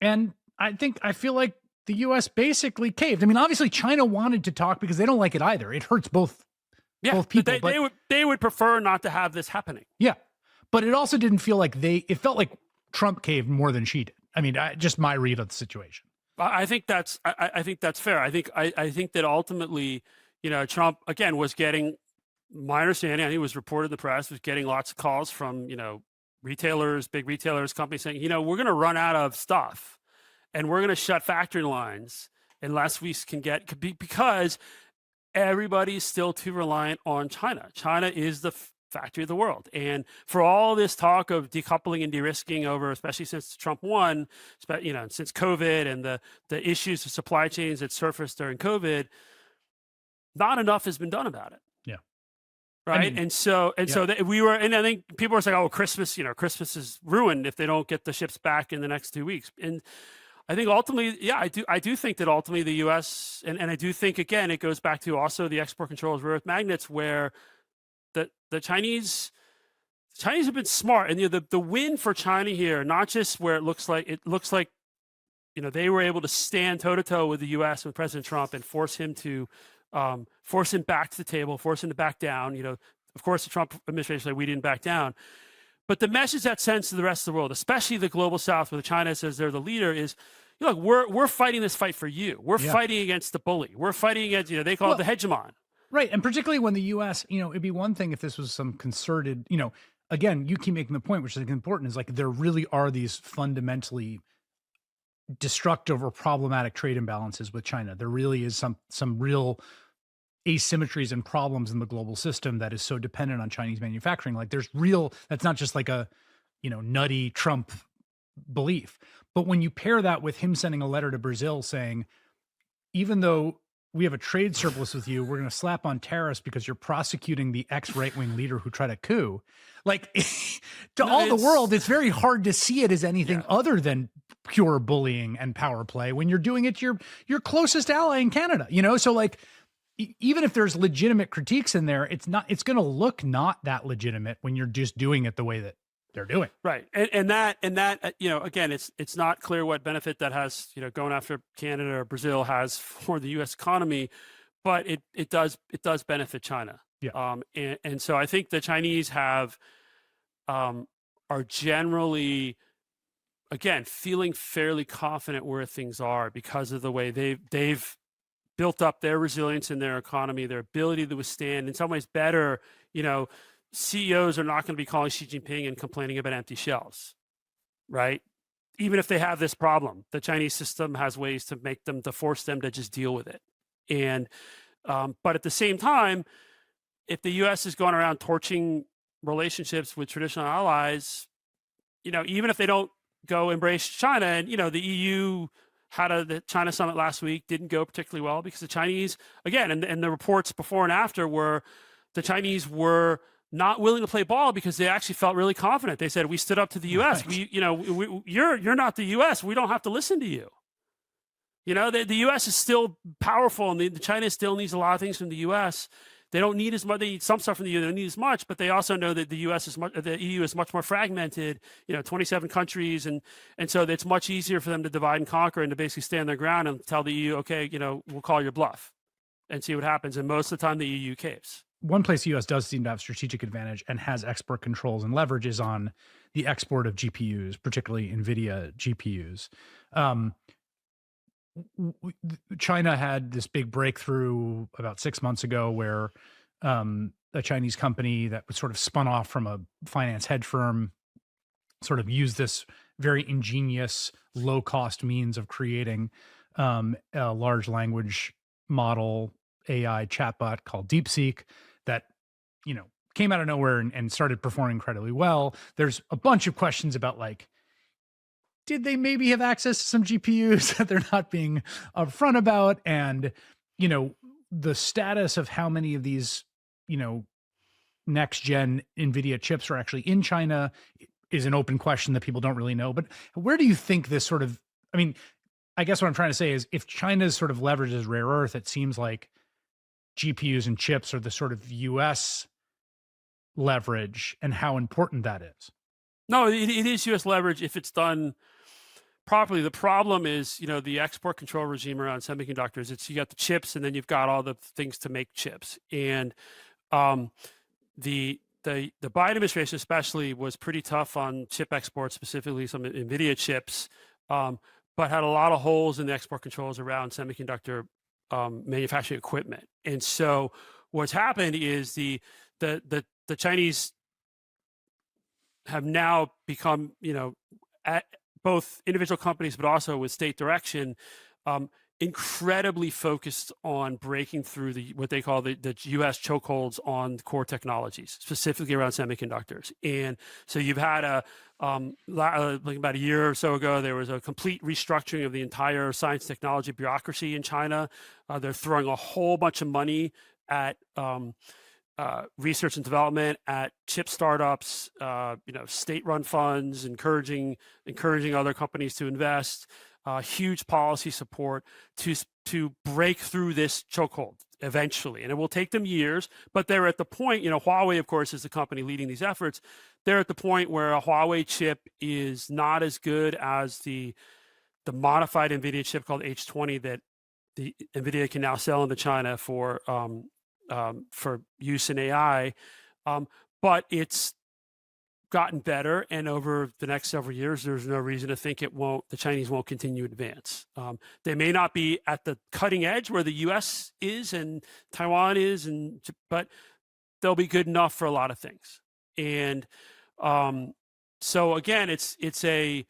And I feel like the U.S. basically caved. I mean, obviously China wanted to talk because they don't like it either. It hurts both people. They would prefer not to have this happening. Yeah. But it also didn't feel like it felt like Trump caved more than she did. I mean, just my read of the situation. I think that's fair. I think that ultimately, Trump, again, was getting, my understanding, I think it was reported in the press, was getting lots of calls from, retailers, big retailers, companies saying, we're going to run out of stuff and we're going to shut factory lines unless we can because everybody's still too reliant on China. China is the factory of the world. And for all this talk of decoupling and de-risking over, especially since Trump won, since COVID and the issues of supply chains that surfaced during COVID, not enough has been done about it. Right. I mean, and so we were, and I think people were saying, oh, Christmas is ruined if they don't get the ships back in the next 2 weeks. And I think ultimately, yeah, I do think that ultimately the U.S. and I do think, again, it goes back to also the export controls, rare earth magnets, where the Chinese have been smart. And the win for China here, not just where it looks like they were able to stand toe to toe with the U.S. with President Trump and force him back to the table, force him to back down. Of course, the Trump administration said we didn't back down. But the message that sends to the rest of the world, especially the global South, where China says they're the leader, is, look, we're fighting this fight for you. We're fighting against the bully. We're fighting against, they call it the hegemon. Right. And particularly when the U.S., it'd be one thing if this was some concerted, again, you keep making the point, which is important, is like there really are these fundamentally destructive or problematic trade imbalances with China. There really is some real asymmetries and problems in the global system that is so dependent on Chinese manufacturing. Like that's not just like a, nutty Trump belief. But when you pair that with him sending a letter to Brazil saying, even though we have a trade surplus with you, we're going to slap on tariffs because you're prosecuting the ex-right-wing leader who tried a coup. Like the world, it's very hard to see it as anything other than pure bullying and power play when you're doing it to your closest ally in Canada, So like, even if there's legitimate critiques in there, it's going to look not that legitimate when you're just doing it the way that they're doing. Right. And that, again, it's not clear what benefit that has, going after Canada or Brazil has for the U.S. economy, but it does benefit China. Yeah. And so I think the Chinese have are generally, again, feeling fairly confident where things are because of the way they've built up their resilience in their economy, their ability to withstand, in some ways better. CEOs are not going to be calling Xi Jinping and complaining about empty shelves, right? Even if they have this problem, the Chinese system has ways to force them to just deal with it. And but at the same time, if the U.S. is going around torching relationships with traditional allies, even if they don't go embrace China, and the EU had the China summit last week, didn't go particularly well because the Chinese, again, and the reports before and after were the Chinese were not willing to play ball because they actually felt really confident. They said, we stood up to the U.S. Right. You're not the U.S. We don't have to listen to you. The U.S. is still powerful, and China still needs a lot of things from the U.S. They don't need as much. They need some stuff from the EU. They don't need as much, but they also know that the EU is much more fragmented. 27 countries, and so it's much easier for them to divide and conquer and to basically stand their ground and tell the EU, okay, we'll call your bluff, and see what happens. And most of the time, the EU caves. One place the U.S. does seem to have strategic advantage and has export controls and leverage is on the export of GPUs, particularly NVIDIA GPUs. China had this big breakthrough about 6 months ago where a Chinese company that was sort of spun off from a finance hedge firm sort of used this very ingenious, low-cost means of creating a large language model AI chatbot called DeepSeek that, came out of nowhere and started performing incredibly well. There's a bunch of questions about did they maybe have access to some GPUs that they're not being upfront about? And, the status of how many of these, next gen NVIDIA chips are actually in China is an open question that people don't really know. But where do you think this sort of, I guess what I'm trying to say is if China's sort of leverages rare earth, it seems like GPUs and chips are the sort of US leverage and how important that is. No, it is U.S. leverage if it's done properly. The problem is, the export control regime around semiconductors. You got the chips, and then you've got all the things to make chips. And the Biden administration especially was pretty tough on chip exports, specifically some NVIDIA chips, but had a lot of holes in the export controls around semiconductor manufacturing equipment. And so what's happened is the Chinese have now become, at both individual companies, but also with state direction, incredibly focused on breaking through what they call the U.S. chokeholds on core technologies, specifically around semiconductors. And so you've had like about a year or so ago, there was a complete restructuring of the entire science technology bureaucracy in China. They're throwing a whole bunch of money at research and development, at chip startups, state-run funds, encouraging other companies to invest, huge policy support to break through this chokehold eventually. And it will take them years, but they're at the point, Huawei, of course, is the company leading these efforts. They're at the point where a Huawei chip is not as good as the modified NVIDIA chip called H20 that the NVIDIA can now sell into China for use in AI, but it's gotten better, and over the next several years, there's no reason to think the Chinese won't continue to advance. They may not be at the cutting edge where the U.S. is and Taiwan is, but they'll be good enough for a lot of things. And so again, it's a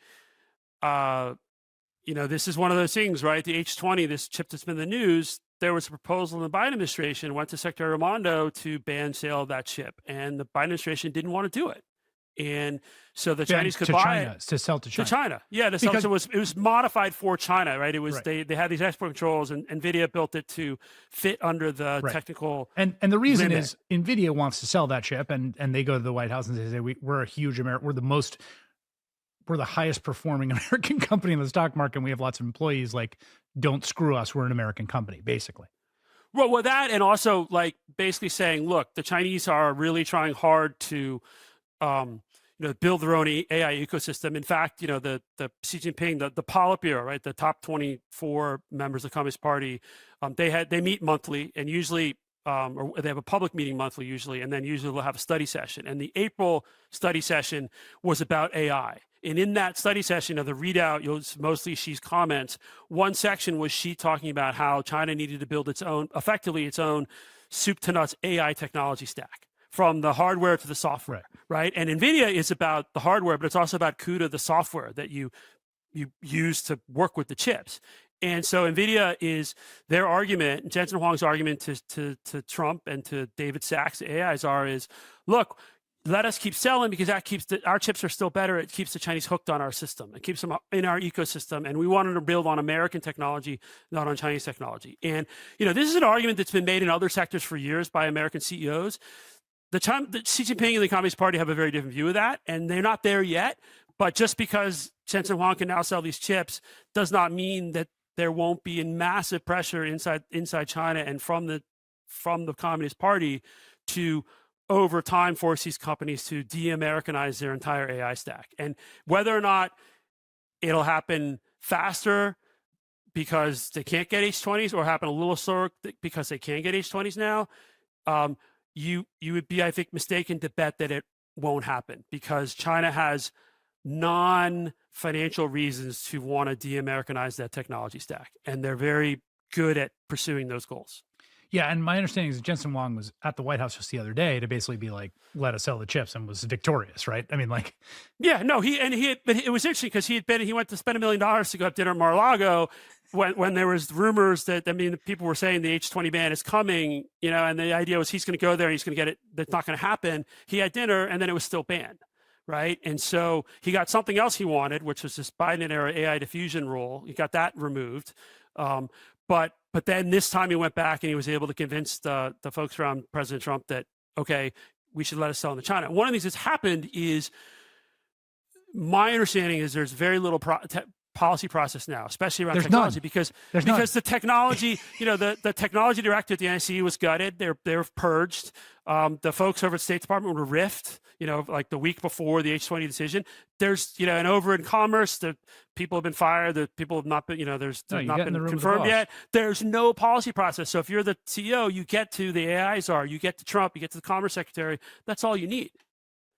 this is one of those things, right? The H20, this chip that's been in the news. There was a proposal in the Biden administration, went to Secretary Raimondo to ban sale of that chip, and the Biden administration didn't want to do it. And so the Chinese could buy it to sell to China. To China, yeah. So it was modified for China, right? It was right. They had these export controls, and NVIDIA built it to fit under the technical. And the reason is NVIDIA wants to sell that chip, and they go to the White House and they say we're a huge we're the highest performing American company in the stock market, and we have lots of employees. Don't screw us. We're an American company, basically. Well, that, and also basically saying, look, the Chinese are really trying hard to, build their own AI ecosystem. In fact, the Xi Jinping, the Politburo, right, the top 24 members of the Communist Party, they meet monthly, and usually or they have a public meeting monthly usually, and then usually they'll have a study session. And the April study session was about AI. And in that study session of the readout, mostly Xi's comments. One section was Xi talking about how China needed to build effectively its own soup to nuts AI technology stack, from the hardware to the software, right? And NVIDIA is about the hardware, but it's also about CUDA, the software that you use to work with the chips. And so NVIDIA is their argument, Jensen Huang's argument to Trump and to David Sachs, the AI czar, is, look, let us keep selling because that keeps our chips are still better. It keeps the Chinese hooked on our system. It keeps them in our ecosystem. And we wanted to build on American technology, not on Chinese technology. And, this is an argument that's been made in other sectors for years by American CEOs. The Xi Jinping and the Communist Party have a very different view of that, and they're not there yet. But just because Jensen Huang can now sell these chips does not mean that there won't be a massive pressure inside China and from the Communist Party to, over time, force these companies to de-Americanize their entire AI stack. And whether or not it'll happen faster because they can't get H20s, or happen a little slower because they can get H20s now, you would be, I think, mistaken to bet that it won't happen, because China has non-financial reasons to want to de-Americanize that technology stack, and they're very good at pursuing those goals. Yeah, and my understanding is that Jensen Huang was at the White House just the other day to basically be like, let us sell the chips, and was victorious, right? I mean, like... Yeah, no, but it was interesting because he went to spend $1 million to go have dinner at Mar-a-Lago when there was rumors that, people were saying the H20 ban is coming, and the idea was he's going to go there and he's going to get it. That's not going to happen. He had dinner and then it was still banned. Right. And so he got something else he wanted, which was this Biden era AI diffusion rule. He got that removed. But then this time he went back and he was able to convince the folks around President Trump that, okay, we should let us sell into China. One of the things that's happened is, my understanding is there's very little policy process now, especially around technology, because the technology, the technology director at the NSC was gutted. They're purged. The folks over at State Department were riffed, like the week before the H20 decision. There's, and over in Commerce, the people have been fired. The people have not been, there's not been confirmed yet. There's no policy process. So if you're the CEO, you get to the AI czar, you get to Trump, you get to the Commerce Secretary. That's all you need.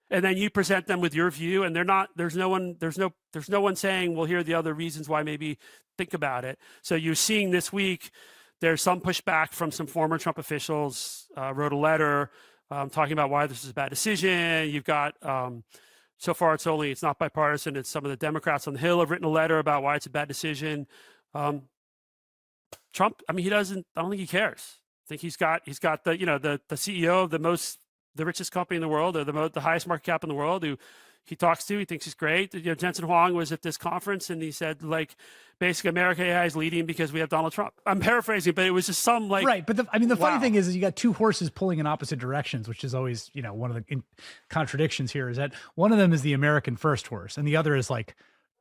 And then you present them with your view, and there's no one saying, well, here are the other reasons why maybe think about it. So you're seeing this week, there's some pushback from some former Trump officials, wrote a letter talking about why this is a bad decision. You've got, so far it's not bipartisan. It's some of the Democrats on the Hill have written a letter about why it's a bad decision. Trump, I don't think he cares. I think he's got the CEO of the richest company in the world, or the highest market cap in the world, who he talks to. He thinks he's great. Jensen Huang was at this conference and he said, basically, America AI is leading because we have Donald Trump. I'm paraphrasing, but it was just some right. But the funny thing is you got two horses pulling in opposite directions, which is always, one of the contradictions here, is that one of them is the American first horse and the other is like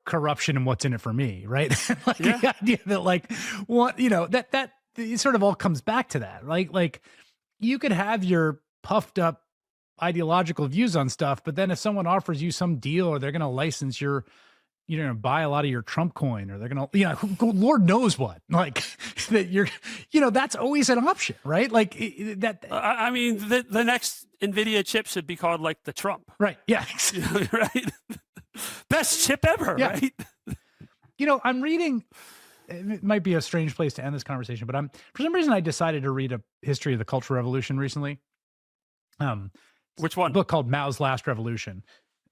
corruption and what's in it for me, right? The idea that that it sort of all comes back to that, right? Like you could have your puffed up ideological views on stuff, but then if someone offers you some deal, or they're going to license you're going to buy a lot of your Trump coin, or they're going to, Lord knows what, that that's always an option, right? The next NVIDIA chip should be called the Trump. Right. Yeah. Right. Best chip ever. Yeah. Right. I'm reading, it might be a strange place to end this conversation, but for some reason I decided to read a history of the Cultural Revolution recently. Which one? A book called Mao's Last Revolution.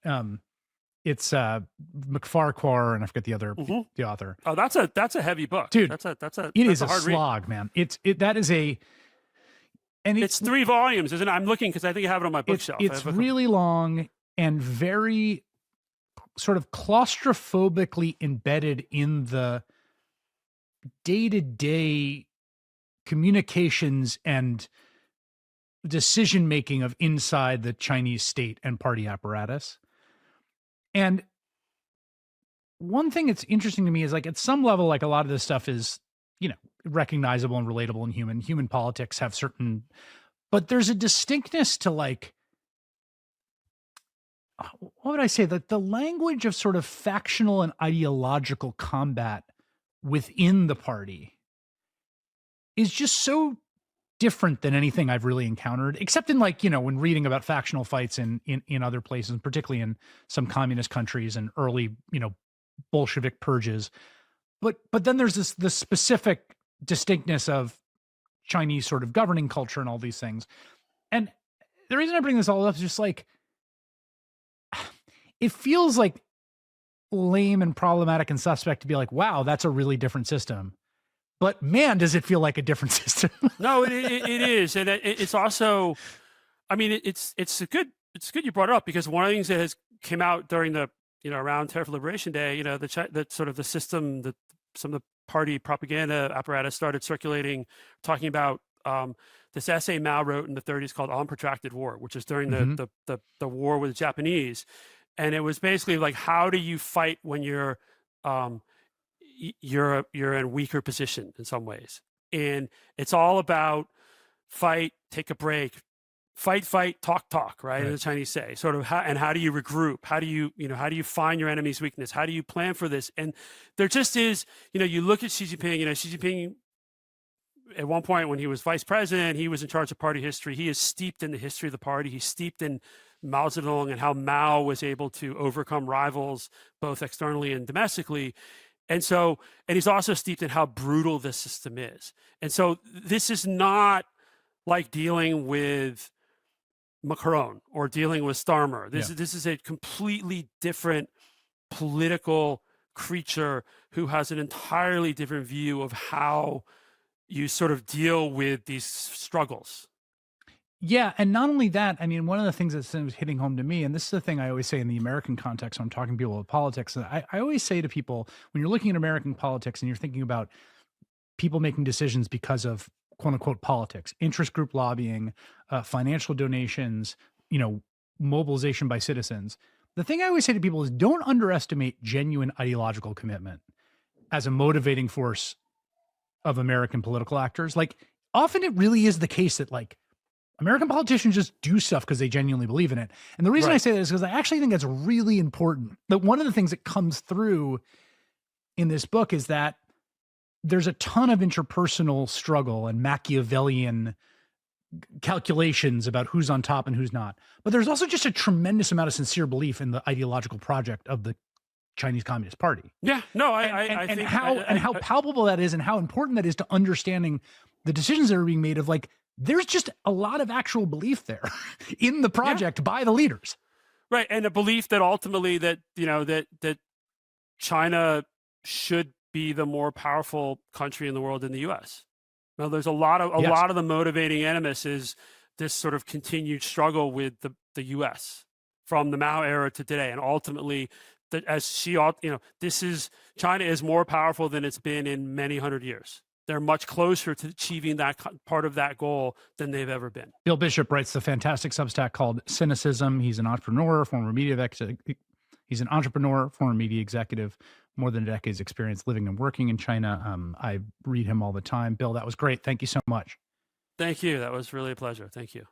It's McFarquhar, and I forget the author. Oh, that's a heavy book, dude. That's a hard slog, man. It's 3 volumes, isn't it? I'm looking because I think I have it on my bookshelf. It's really long and very sort of claustrophobically embedded in the day-to-day communications and decision-making of inside the Chinese state and party apparatus. And one thing that's interesting to me is at some level, a lot of this stuff is, recognizable and relatable and human politics have certain, but there's a distinctness to what would I say, that the language of sort of factional and ideological combat within the party is just so different than anything I've really encountered, except in like, when reading about factional fights in other places, particularly in some communist countries and early, Bolshevik purges. But then there's this specific distinctness of Chinese sort of governing culture and all these things. And the reason I bring this all up is just like, it feels like lame and problematic and suspect to be like, wow, that's a really different system. But man, does it feel like a different system. No, it is. And it's also, I mean, it's good you brought it up, because one of the things that has came out during the, around Terror for Liberation Day, the sort of the system that some of the party propaganda apparatus started circulating, talking about this essay Mao wrote in the 1930s called On Protracted War, which is during the war with the Japanese. And it was basically like, how do you fight when you're in a weaker position in some ways? And it's all about fight, take a break, fight, talk, right? As the Chinese say, sort of how do you regroup? How do you find your enemy's weakness? How do you plan for this? And there just is, you look at Xi Jinping, Xi Jinping at one point when he was vice president, he was in charge of party history. He is steeped in the history of the party. He's steeped in Mao Zedong and how Mao was able to overcome rivals, both externally and domestically. And he's also steeped in how brutal this system is. And so this is not like dealing with Macron or dealing with Starmer. This is a completely different political creature who has an entirely different view of how you sort of deal with these struggles. Yeah, and not only that, I mean, one of the things that's hitting home to me, and this is the thing I always say in the American context when I'm talking to people about politics, and I always say to people, when you're looking at American politics and you're thinking about people making decisions because of quote unquote politics, interest group lobbying, financial donations, mobilization by citizens, the thing I always say to people is don't underestimate genuine ideological commitment as a motivating force of American political actors. Like, often it really is the case that like American politicians just do stuff because they genuinely believe in it. And the reason I say that is because I actually think that's really important. That one of the things that comes through in this book is that there's a ton of interpersonal struggle and Machiavellian calculations about who's on top and who's not. But there's also just a tremendous amount of sincere belief in the ideological project of the Chinese Communist Party. Yeah, no, I think how palpable that is and how important that is to understanding the decisions that are being made of like, there's just a lot of actual belief there in the project by the leaders. Right. And a belief that ultimately that China should be the more powerful country in the world than the US. Now, there's a lot of the motivating animus is this sort of continued struggle with the US from the Mao era to today. And ultimately, China is more powerful than it's been in many hundred years. They're much closer to achieving that part of that goal than they've ever been. Bill Bishop writes the fantastic Substack called Cynicism. He's an entrepreneur, former media executive, more than a decade's experience living and working in China. I read him all the time. Bill, that was great. Thank you so much. Thank you. That was really a pleasure. Thank you.